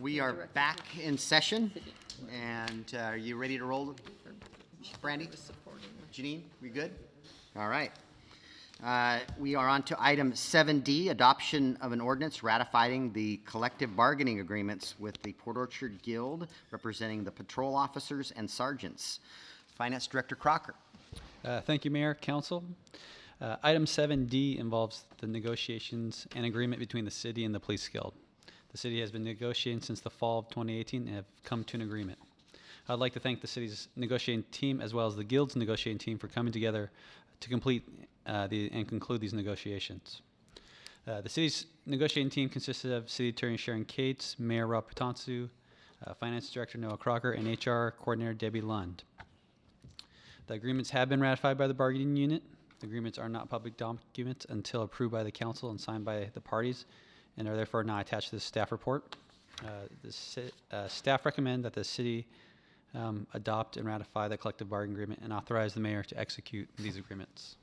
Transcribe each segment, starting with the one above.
We are back in session, and are you ready to roll, Brandy? Janine, we good? All right. We are on to item 7D, adoption of an ordinance ratifying the collective bargaining agreements with the Port Orchard Guild, representing the patrol officers and sergeants. Finance Director Crocker. Thank you, Mayor, Council. Item 7D involves the negotiations and agreement between the city and the police guild. The city has been negotiating since the fall of 2018 and have come to an agreement. I'd like to thank the city's negotiating team as well as the guild's negotiating team for coming together to complete and conclude these negotiations. The city's negotiating team consisted of City Attorney Sharon Cates, Mayor Rob Patansu, Finance Director Noah Crocker, and HR Coordinator Debbie Lund. The agreements have been ratified by the bargaining unit. The agreements are not public documents until approved by the council and signed by the parties, and are therefore not attached to the staff report. Staff recommend that the city adopt and ratify the collective bargaining agreement and authorize the mayor to execute these agreements.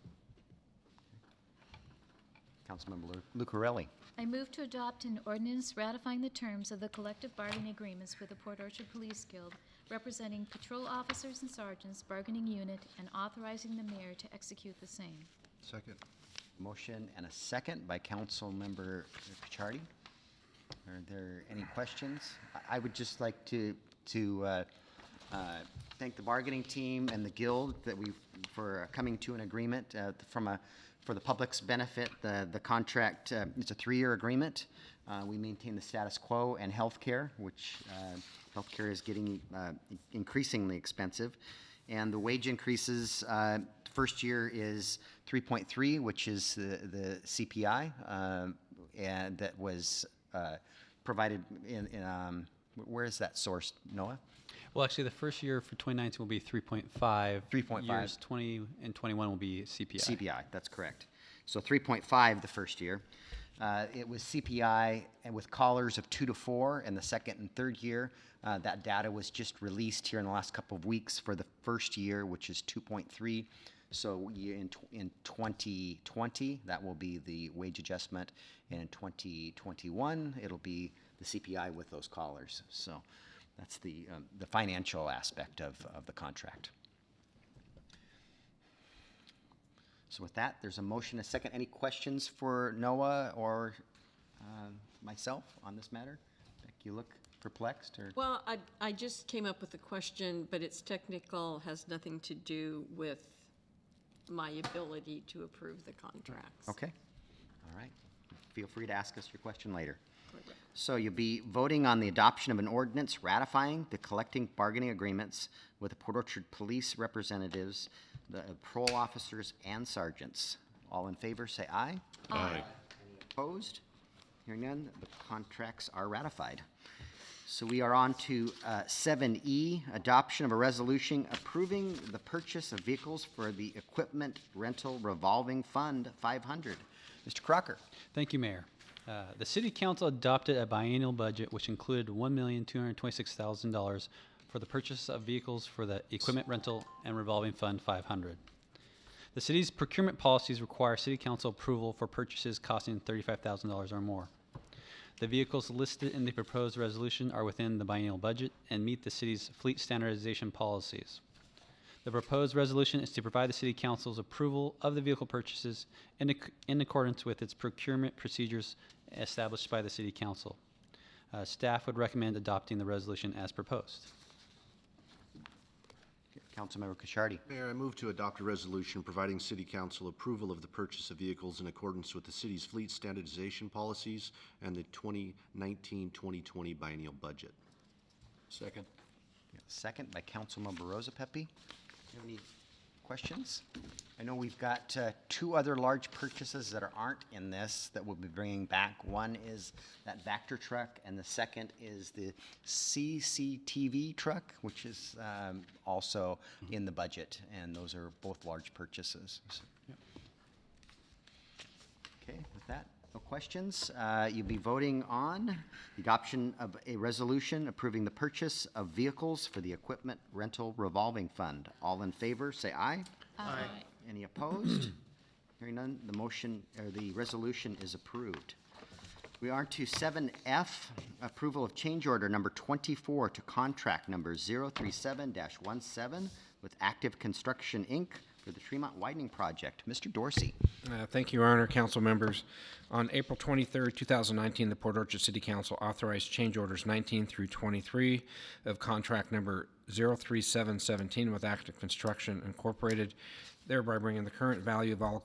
Councilmember Lucarelli. I move to adopt an ordinance ratifying the terms of the collective bargaining agreements with the Port Orchard Police Guild, representing patrol officers and sergeants bargaining unit, and authorizing the mayor to execute the same. Second. Motion and a second by Councilmember Pichardi. Are there any questions? I would just like to thank the bargaining team and the guild for coming to an agreement for the public's benefit. The contract, it's a 3-year agreement. We maintain the status quo and healthcare, which healthcare is getting increasingly expensive. And the wage increases, first year is 3.3, which is the CPI, and that was provided in where is that sourced, Noah? Well, actually, the first year for 2019 will be 3.5. 3.5. Years 20 and 21 will be CPI. CPI, that's correct. So 3.5 the first year. It was CPI and with collars of 2 to 4 in the second and third year. That data was just released here in the last couple of weeks for the first year, which is 2.3. So in 2020, that will be the wage adjustment, and in 2021, it'll be the CPI with those collars. So that's the financial aspect of the contract. So with that, there's a motion, a second. Any questions for Noah or myself on this matter? Beck, you look perplexed, or? Well, I just came up with a question, but it's technical, has nothing to do with my ability to approve the contracts. Okay. All right. Feel free to ask us your question later. So you'll be voting on the adoption of an ordinance ratifying the collective bargaining agreements with the Port Orchard Police representatives, the patrol officers, and sergeants. All in favor, say aye. Aye. Any opposed? Hearing none, the contracts are ratified. So we are on to 7E, adoption of a resolution approving the purchase of vehicles for the Equipment Rental Revolving Fund 500. Mr. Crocker. Thank you, Mayor. The City Council adopted a biennial budget which included $1,226,000 for the purchase of vehicles for the Equipment Rental and Revolving Fund 500. The city's procurement policies require City Council approval for purchases costing $35,000 or more. The vehicles listed in the proposed resolution are within the biennial budget and meet the city's fleet standardization policies. The proposed resolution is to provide the City Council's approval of the vehicle purchases in accordance with its procurement procedures established by the City Council. Staff would recommend adopting the resolution as proposed. Councilmember Cacciardi. Mayor, I move to adopt a resolution providing City Council approval of the purchase of vehicles in accordance with the city's fleet standardization policies and the 2019-2020 biennial budget. Second. Second by Councilmember Rosa Pepe. Do you have any questions? I know we've got 2 other large purchases that aren't in this that we'll be bringing back. One is that Vector truck, and the second is the CCTV truck, which is also in the budget, and those are both large purchases. So. Yep. Okay, with that, no questions. You'll be voting on the adoption of a resolution approving the purchase of vehicles for the Equipment Rental Revolving Fund. All in favor, say aye. Aye. Any opposed? Hearing none, the motion or the resolution is approved. We are to 7F, approval of change order number 24 to contract number 037-17 with Active Construction, Inc. for the Tremont Widening Project. Mr. Dorsey. Thank you, Your Honor, council members. On April 23rd, 2019, the Port Orchard City Council authorized change orders 19 through 23 of contract number 03717 with Active Construction Incorporated, thereby bringing the current value of all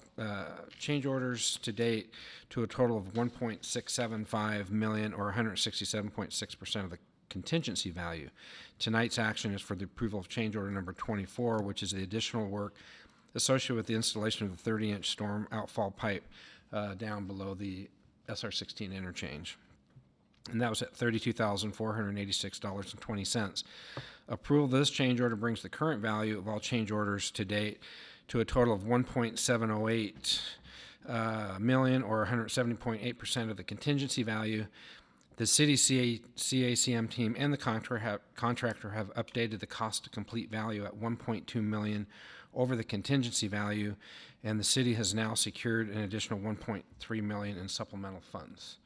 change orders to date to a total of $1.675 million, or 167.6% of the contingency value. Tonight's action is for the approval of change order number 24, which is the additional work associated with the installation of the 30-inch storm outfall pipe down below the SR-16 interchange. And that was at $32,486.20. Approval of this change order brings the current value of all change orders to date to a total of $1.708 million, or 170.8% of the contingency value. The city CACM team and the contractor have updated the cost to complete value at $1.2 million over the contingency value, and the city has now secured an additional $1.3 million in supplemental funds.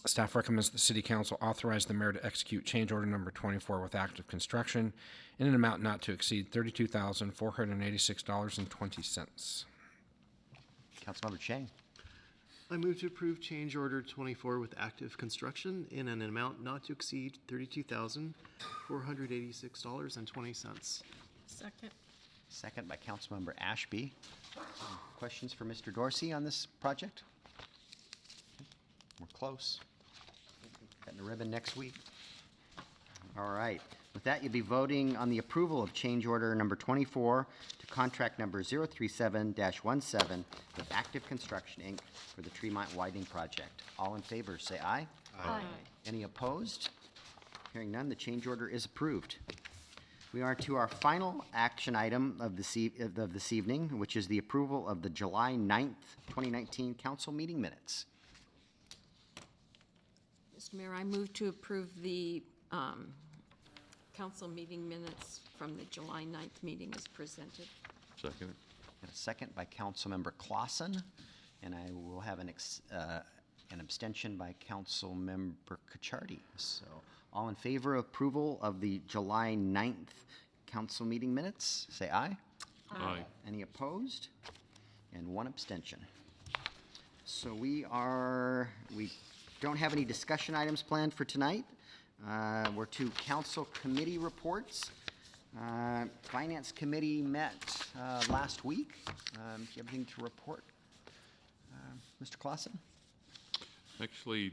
Staff recommends the City Council authorize the mayor to execute change order number 24 with Active Construction in an amount not to exceed $32,486.20. Councilmember Chang. I move to approve change order 24 with Active Construction in an amount not to exceed $32,486.20. Second. Second by Councilmember Ashby. Questions for Mr. Dorsey on this project? We're close. Cutting the ribbon next week. All right. With that, you'll be voting on the approval of change order number 24 to contract number 037-17 with Active Construction, Inc. for the Tremont Widening Project. All in favor, say aye. Aye. Any opposed? Hearing none, the change order is approved. We are to our final action item of this evening, which is the approval of the July 9th, 2019 council meeting minutes. Mr. Mayor, I move to approve the council meeting minutes from the July 9th meeting as presented. Second. And a second by Councilmember Clausen, and I will have an abstention by Councilmember Cacciardi. So, all in favor of approval of the July 9th council meeting minutes, say aye. Aye. Any opposed? And one abstention. So we don't have any discussion items planned for tonight. We're to council committee reports. Finance Committee met last week. Do you have anything to report, Mr. Clausen? Actually,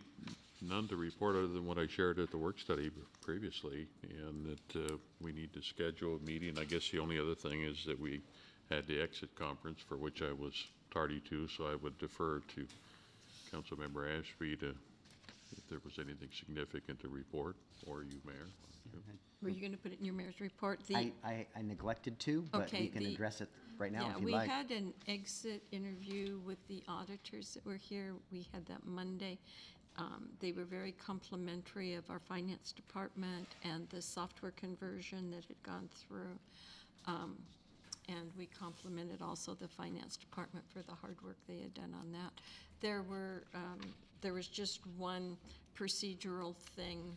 none to report other than what I shared at the work study previously, and that we need to schedule a meeting. I guess the only other thing is that we had the exit conference, for which I was tardy to, so I would defer to Councilmember Ashby to, if there was anything significant to report, or you, Mayor. Were you going to put it in your mayor's report? I neglected to, but Okay, we can address it right now Yeah, if you'd we like. had an exit interview with the auditors that were here. We had that Monday. They were very complimentary of our finance department and the software conversion that had gone through. And we complimented also the finance department for the hard work they had done on that. There was just one procedural thing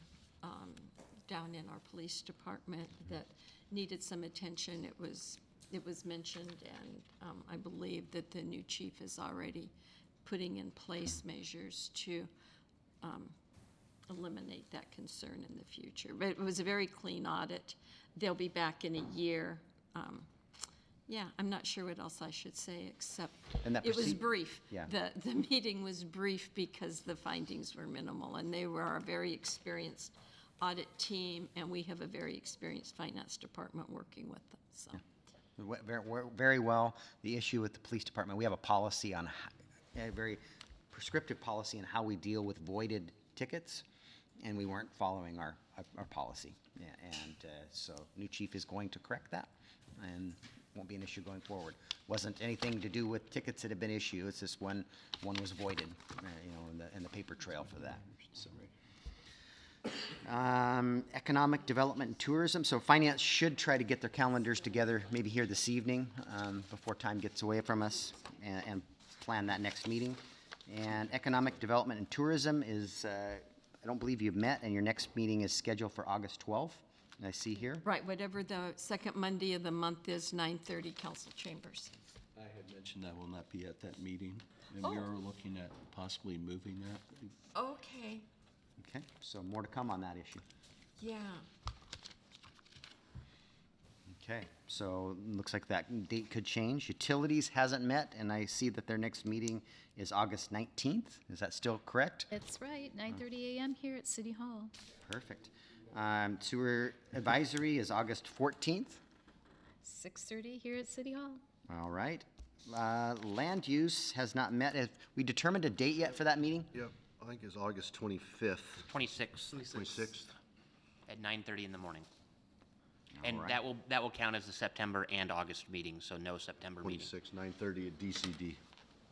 down in our police department that needed some attention. It was mentioned, and I believe that the new chief is already putting in place measures to eliminate that concern in the future. But it was a very clean audit. They'll be back in a year. Yeah, I'm not sure what else I should say, except And that it was proceed- brief. Yeah. The meeting was brief because the findings were minimal, and they were a very experienced audit team, and we have a very experienced finance department working with them, so. Very well. The issue with the police department, we have a policy on, a very prescriptive policy on how we deal with voided tickets, and we weren't following our policy. Yeah, and so new chief is going to correct that, and won't be an issue going forward. Wasn't anything to do with tickets that have been issued. It's just one was voided, in the paper trail for that. So. Economic development and tourism. So finance should try to get their calendars together maybe here this evening before time gets away from us and plan that next meeting. And Economic Development and Tourism is, I don't believe you've met, and your next meeting is scheduled for August 12th, I see here. Right, whatever the second Monday of the month is, 9:30, council chambers. I had mentioned I will not be at that meeting, and we are looking at possibly moving that. Okay, Okay, so more to come on that issue. yeah. Okay, so looks like that date could change. Utilities hasn't met, and I see that their next meeting is August 19th. Is that still correct? That's right, 9:30 a.m. here at City Hall. Perfect. Sewer Advisory is August 14th. 6:30 here at City Hall. All right. Land Use has not met. Have we determined a date yet for that meeting? Yep, I think it's August 25th, 26th 26th. at 9:30 in the morning. And right. that will count as the September and August meetings, so no September meeting. 26, 9:30 at DCD.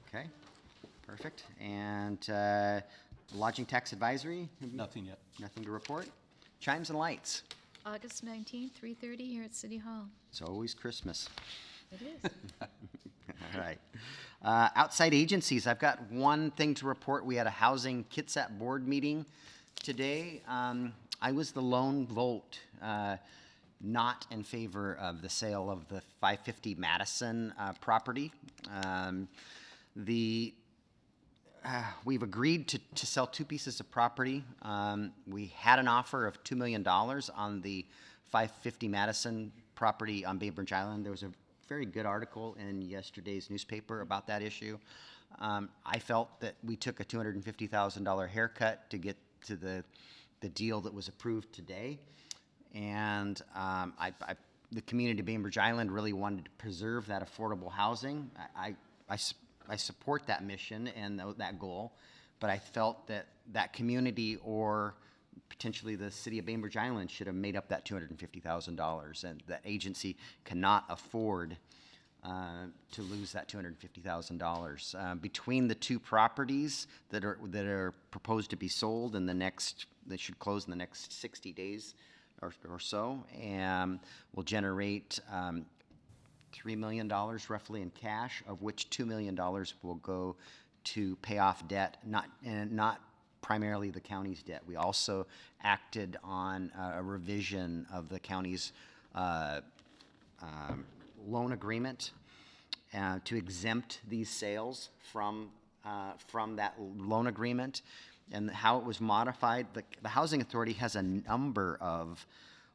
Okay, perfect. And Lodging Tax Advisory? Nothing yet. Nothing to report. Chimes and Lights. August 19th, 3:30 here at City Hall. It's always Christmas. It is. All right. Outside agencies, I've got one thing to report. We had a Housing Kitsap Board meeting today. I was the lone vote not in favor of the sale of the 550 Madison property. We've agreed to sell two pieces of property. We had an offer of $2 million on the 550 Madison property on Bainbridge Island. There was a very good article in yesterday's newspaper about that issue. I felt that we took a $250,000 haircut to get to the deal that was approved today. And the community of Bainbridge Island really wanted to preserve that affordable housing. I support that mission and that goal, but I felt that that community or potentially the city of Bainbridge Island should have made up that $250,000, and that agency cannot afford to lose that $250,000. Between the two properties that are proposed to be sold in the next, they should close in the next 60 days or so, and will generate $3 million roughly in cash, of which $2 million will go to pay off debt, not primarily the county's debt. We also acted on a revision of the county's loan agreement to exempt these sales from that loan agreement. And how it was modified, the Housing Authority has a number of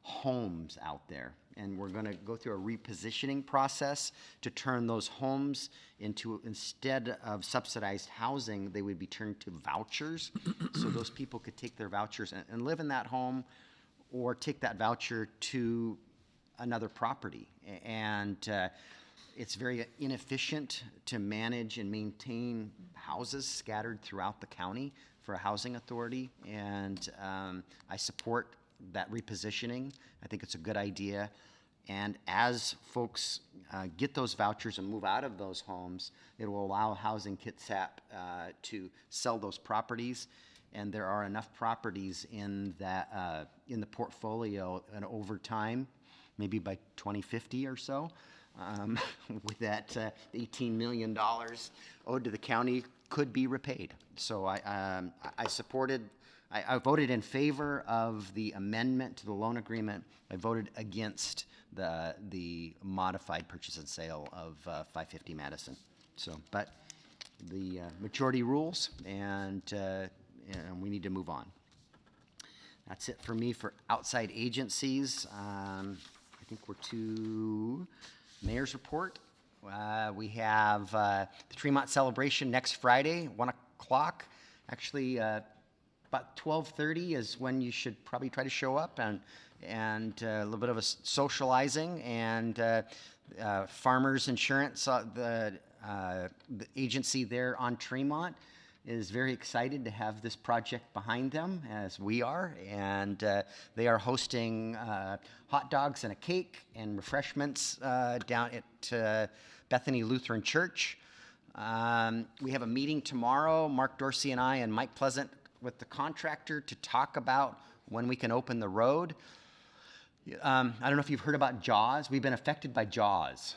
homes out there, and we're going to go through a repositioning process to turn those homes into, instead of subsidized housing, they would be turned to vouchers. So those people could take their vouchers and live in that home, or take that voucher to another property. And it's very inefficient to manage and maintain houses scattered throughout the county for a housing authority, and I support that repositioning. I think it's a good idea. And as folks get those vouchers and move out of those homes, it will allow Housing Kitsap to sell those properties. And there are enough properties in that in the portfolio, and over time, maybe by 2050 or so, with that $18 million owed to the county could be repaid. So I voted in favor of the amendment to the loan agreement. I voted against the modified purchase and sale of 550 Madison. So, but the majority rules, and we need to move on. That's it for me for outside agencies. I think we're to mayor's report. We have the Tremont celebration next Friday, 1 o'clock. Actually, about 12:30 is when you should probably try to show up, and a little bit of a socializing, and Farmers Insurance, the agency there on Tremont, is very excited to have this project behind them, as we are, and they are hosting hot dogs and a cake and refreshments down at Bethany Lutheran Church. We have a meeting tomorrow, Mark Dorsey and I and Mike Pleasant, with the contractor to talk about when we can open the road. I don't know if you've heard about JAWS. We've been affected by JAWS.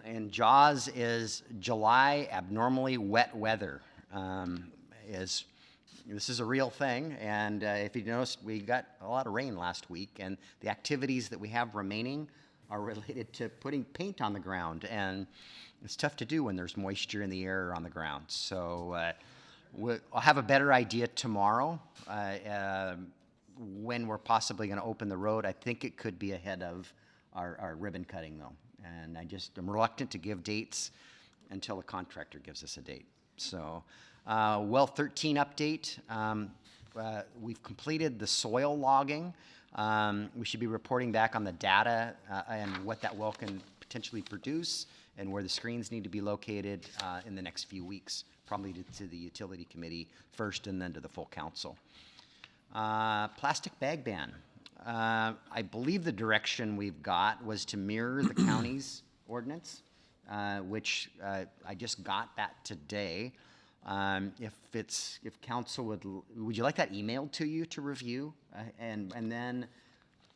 And JAWS is July abnormally wet weather. this is a real thing, and if you noticed, we got a lot of rain last week, and the activities that we have remaining are related to putting paint on the ground, and it's tough to do when there's moisture in the air or on the ground. So I'll have a better idea tomorrow when we're possibly going to open the road. I think it could be ahead of our ribbon cutting, though, and I'm reluctant to give dates until the contractor gives us a date. So, well 13 update. We've completed the soil logging. We should be reporting back on the data and what that well can potentially produce and where the screens need to be located in the next few weeks, probably to the utility committee first and then to the full council. Plastic bag ban. I believe the direction we've got was to mirror the county's ordinance, which I just got that today. If council would you like that emailed to you to review? And then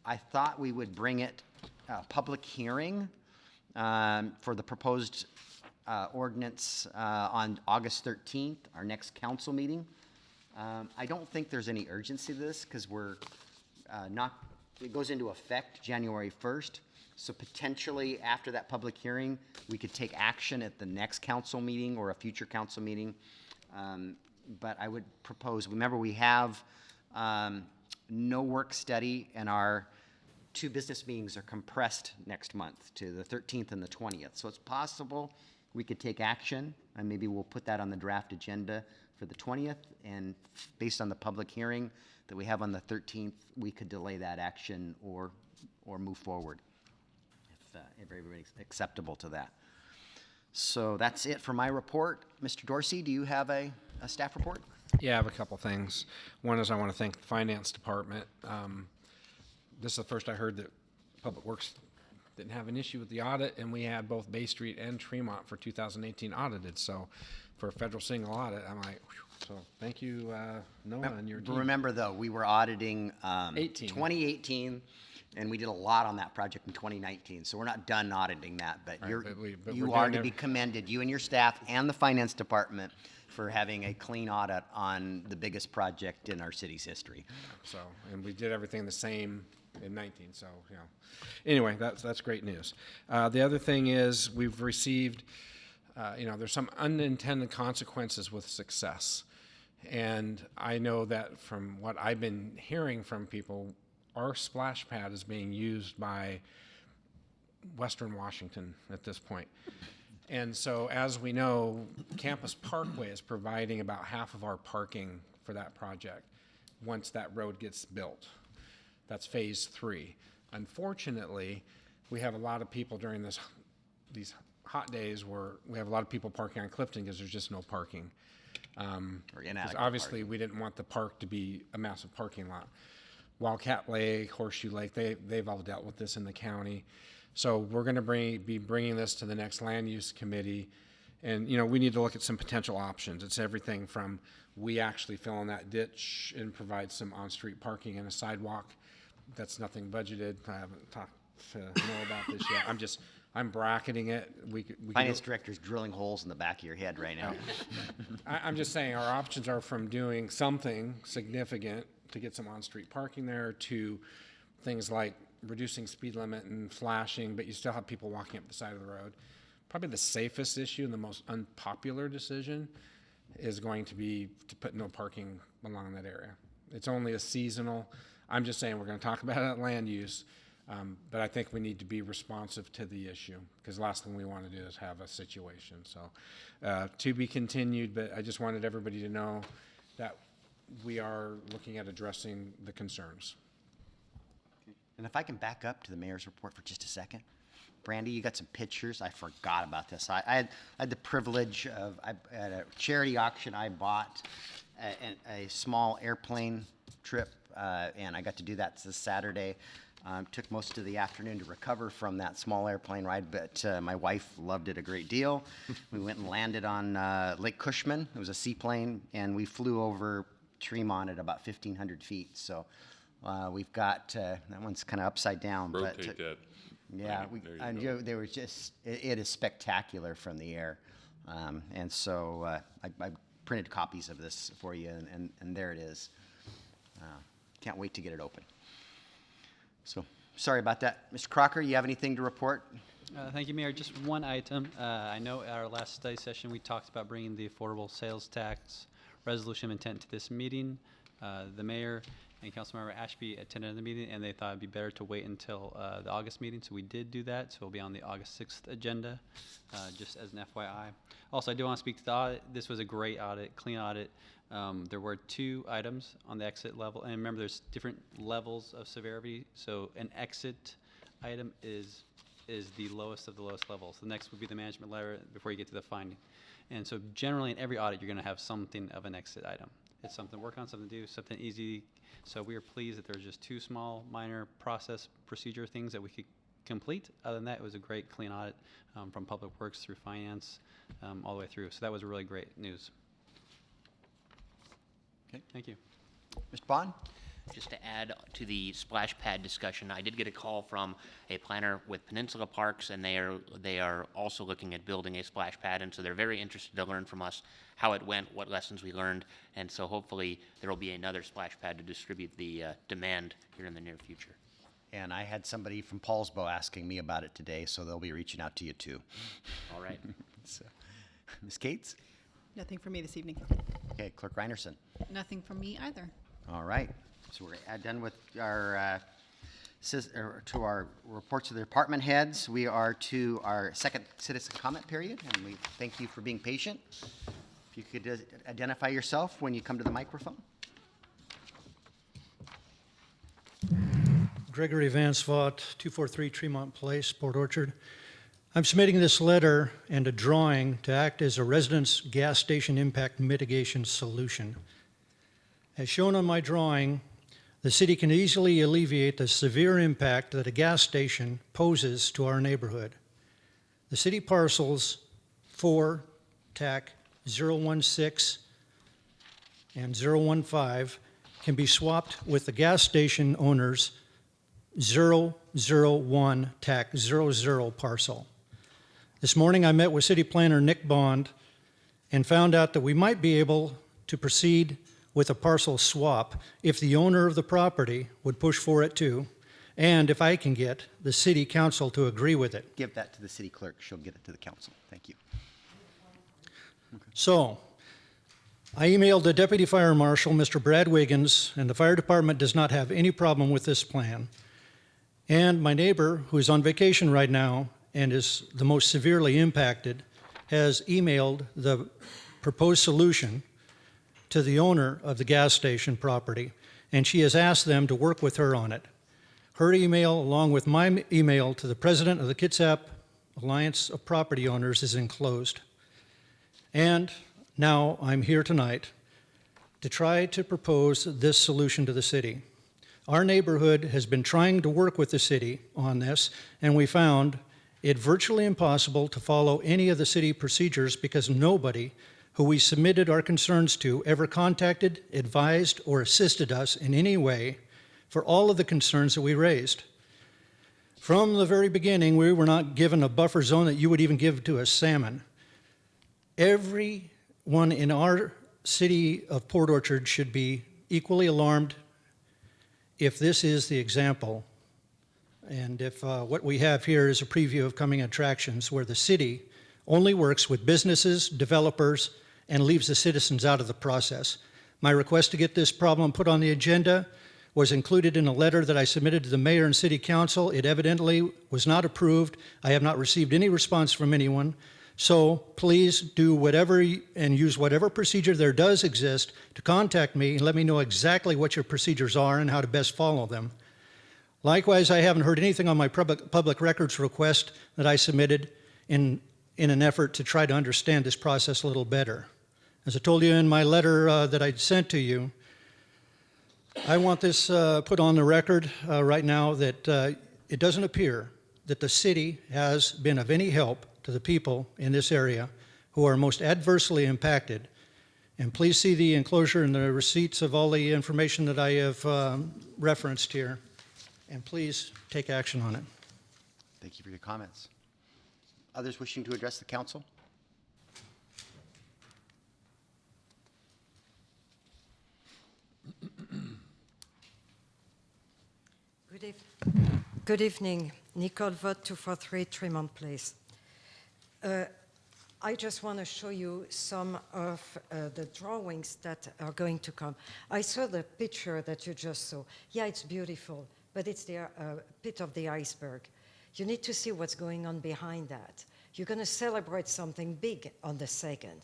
I thought we would bring it public hearing for the proposed ordinance on August 13th, our next council meeting. I don't think there's any urgency to this because we're it goes into effect January 1st. So potentially after that public hearing, we could take action at the next council meeting or a future council meeting. But I would propose, remember we have no work study and our 2 business meetings are compressed next month to the 13th and the 20th. So it's possible we could take action and maybe we'll put that on the draft agenda for the 20th, and based on the public hearing that we have on the 13th, we could delay that action or move forward if everybody's acceptable to that. So that's it for my report. Mr. Dorsey, do you have a staff report? Yeah, I have a couple things. One is I want to thank the Finance Department. This is the first I heard that Public Works didn't have an issue with the audit, and we had both Bay Street and Tremont for 2018 audited. So for a federal single audit, I'm like, whew. So thank you, Noah, and your team. Remember, though, we were auditing 18. 2018, and we did a lot on that project in 2019. So we're not done auditing that, but Right, but you we're are doing to be commended, you and your staff and the Finance Department, for having a clean audit on the biggest project in our city's history. So, and we did everything the same in 19. So, you know, anyway, that's great news. The other thing is we've received, there's some unintended consequences with success. And I know that from what I've been hearing from people, our splash pad is being used by Western Washington at this point. And so, as we know, Campus Parkway is providing about half of our parking for that project once that road gets built. That's phase 3. Unfortunately, we have a lot of people during these hot days where we have a lot of people parking on Clifton because there's just no parking. Or inadequate Obviously, parking. we didn't want the park to be a massive parking lot. Wildcat Lake, Horseshoe Lake, they've all dealt with this in the county. So we're going to be bringing this to the next land use committee. And, we need to look at some potential options. It's everything from we actually fill in that ditch and provide some on-street parking and a sidewalk. That's nothing budgeted. I haven't talked to Noah about this yet. I'm bracketing it. We Finance director's drilling holes in the back of your head right now. I'm just saying our options are from doing something significant to get some on-street parking there to things like reducing speed limit and flashing, but you still have people walking up the side of the road. Probably the safest issue and the most unpopular decision is going to be to put no parking along that area. It's only a seasonal. I'm just saying we're going to talk about it at land use, but I think we need to be responsive to the issue because the last thing we want to do is have a situation. So to be continued, but I just wanted everybody to know that we are looking at addressing the concerns. And if I can back up to the mayor's report for just a second. Brandy, you got some pictures. I forgot about this. I had the privilege of, at a charity auction, I bought a small airplane trip, and I got to do that this Saturday. Took most of the afternoon to recover from that small airplane ride, but my wife loved it a great deal. We went and landed on Lake Cushman. It was a seaplane, and we flew over Tremont at about 1,500 feet. So we've got, that one's kind of upside down. Rotate that. Yeah, There you go. they were just, it is spectacular from the air. And so I printed copies of this for you, and there it is. Can't wait to get it open. So, sorry about that. Mr. Crocker, you have anything to report? Thank you, Mayor. Just one item. I know at our last study session, we talked about bringing the affordable sales tax resolution of intent to this meeting. The mayor and Councilmember Ashby attended the meeting, and they thought it'd be better to wait until the August meeting, so we did do that. So it'll be on the August 6th agenda, just as an FYI. Also, I do want to speak to the audit. This was a great audit, clean audit. There were 2 items on the exit level, and remember, there's different levels of severity. So an exit item is the lowest of the lowest levels. The next would be the management letter before you get to the finding. And so generally in every audit, you're going to have something of an exit item. It's something to work on, something to do, something easy. So we are pleased that there's just 2 small, minor process procedure things that we could complete. Other than that, it was a great, clean audit from Public Works through Finance all the way through. So that was really great news. Okay. Thank you. Mr. Bond? Just to add to the splash pad discussion, I did get a call from a planner with Peninsula Parks, and they are also looking at building a splash pad, and so they're very interested to learn from us how it went, what lessons we learned, and so hopefully there will be another splash pad to distribute the demand here in the near future. And I had somebody from Paulsbo asking me about it today, so they'll be reaching out to you too. All right. So, Ms. Cates? Nothing for me this evening. Okay, Clerk Reinerson. Nothing from me either. All right, so we're done with our, to our reports of the department heads. We are to our second citizen comment period, and we thank you for being patient. If you could identify yourself when you come to the microphone. Gregory Vance Vaught, 243 Tremont Place, Port Orchard. I'm submitting this letter and a drawing to act as a residence gas station impact mitigation solution. As shown on my drawing, the city can easily alleviate the severe impact that a gas station poses to our neighborhood. The city parcels 4, TAC 016 and 015 can be swapped with the gas station owner's 001 TAC 00 parcel. This morning I met with City Planner Nick Bond and found out that we might be able to proceed with a parcel swap if the owner of the property would push for it too, and if I can get the city council to agree with it. Give that to the city clerk. She'll get it to the council. Thank you. So, I emailed the Deputy Fire Marshal, Mr. Brad Wiggins, and the fire department does not have any problem with this plan. And my neighbor, who is on vacation right now and is the most severely impacted, has emailed the proposed solution to the owner of the gas station property, and she has asked them to work with her on it. Her email, along with my email to the president of the Kitsap Alliance of Property Owners, is enclosed. And now I'm here tonight to try to propose this solution to the city. Our neighborhood has been trying to work with the city on this, and we found it virtually impossible to follow any of the city procedures because nobody who we submitted our concerns to ever contacted, advised, or assisted us in any way for all of the concerns that we raised. From the very beginning, we were not given a buffer zone that you would even give to a salmon. Everyone in our city of Port Orchard should be equally alarmed if this is the example, and if what we have here is a preview of coming attractions where the city only works with businesses, developers, and leaves the citizens out of the process. My request to get this problem put on the agenda was included in a letter that I submitted to the mayor and city council. It evidently was not approved. I have not received any response from anyone. So please do whatever and use whatever procedure there does exist to contact me and let me know exactly what your procedures are and how to best follow them. Likewise, I haven't heard anything on my public records request that I submitted in an effort to try to understand this process a little better. As I told you in my letter that I sent to you, I want this put on the record right now that it doesn't appear that the city has been of any help to the people in this area who are most adversely impacted. And please see the enclosure and the receipts of all the information that I have referenced here. And please take action on it. Thank you for your comments. Others wishing to address the council? Good evening. Nicole Vogt, 243 Tremont Place. I just want to show you some of the drawings that are going to come. I saw the picture that you just saw. Yeah, it's beautiful, but it's the pit of the iceberg. You need to see what's going on behind that. You're going to celebrate something big on the 2nd,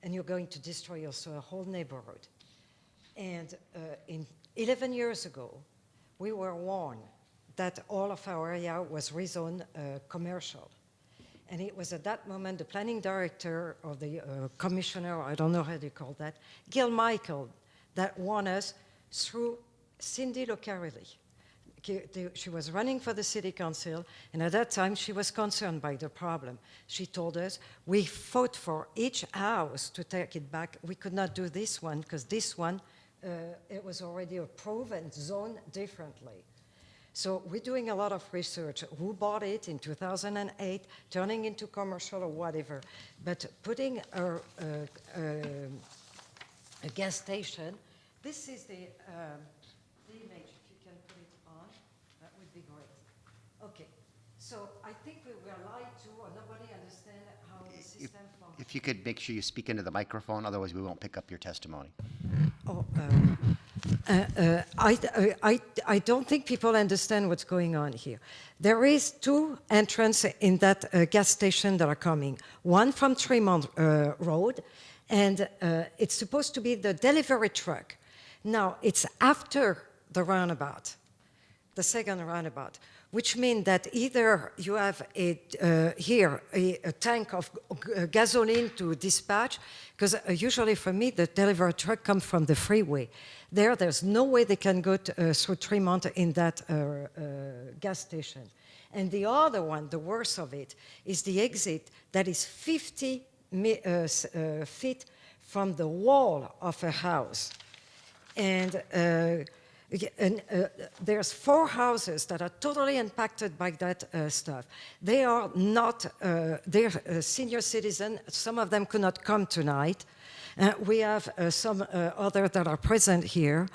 and you're going to destroy also a whole neighborhood. And 11 years ago, we were warned that all of our area was rezoned commercial. And it was at that moment the planning director or the commissioner, I don't know how they call that, Gil Michael, that won us through Cindy Locarelli. She was running for the city council, and at that time she was concerned by the problem. She told us, we fought for each house to take it back. We could not do this one because this one, it was already approved and zoned differently. So we're doing a lot of research. Who bought it in 2008, turning into commercial or whatever. But putting a gas station, this is the image. If you can put it on, that would be great. Okay, so I think we were lied to, or nobody understands how the system functions. If you could make sure you speak into the microphone, otherwise we won't pick up your testimony. Oh, I don't think people understand what's going on here. There is 2 entrances in that gas station that are coming. One from Tremont Road, and it's supposed to be the delivery truck. Now, it's after the roundabout, the 2nd roundabout, which means that either you have here a tank of gasoline to dispatch, because usually for me, the delivery truck comes from the freeway. There's no way they can go through Tremont in that gas station. And the other one, the worst of it, is the exit that is 50 feet from the wall of a house. And there's 4 houses that are totally impacted by that stuff. They are not, they're senior citizens. Some of them could not come tonight. We have some others that are present here,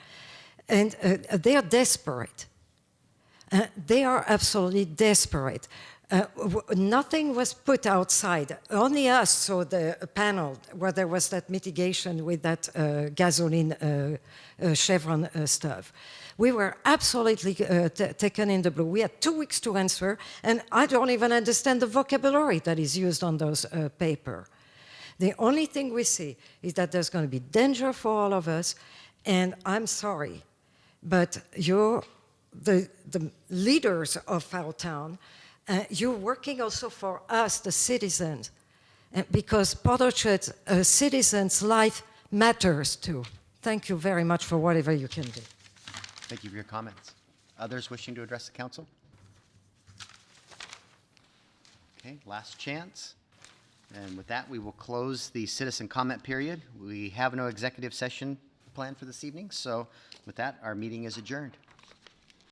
and they are desperate. They are absolutely desperate. Nothing was put outside. Only us saw the panel where there was that mitigation with that gasoline Chevron stuff. We were absolutely taken in the blue. We had 2 weeks to answer, and I don't even understand the vocabulary that is used on those papers. The only thing we see is that there's going to be danger for all of us, and I'm sorry, but you're the leaders of our town. You're working also for us, the citizens, because Port Orchard citizens' life matters too. Thank you very much for whatever you can do. Thank you for your comments. Others wishing to address the council? Okay, last chance. And with that, we will close the citizen comment period. We have no executive session planned for this evening, so with that, our meeting is adjourned.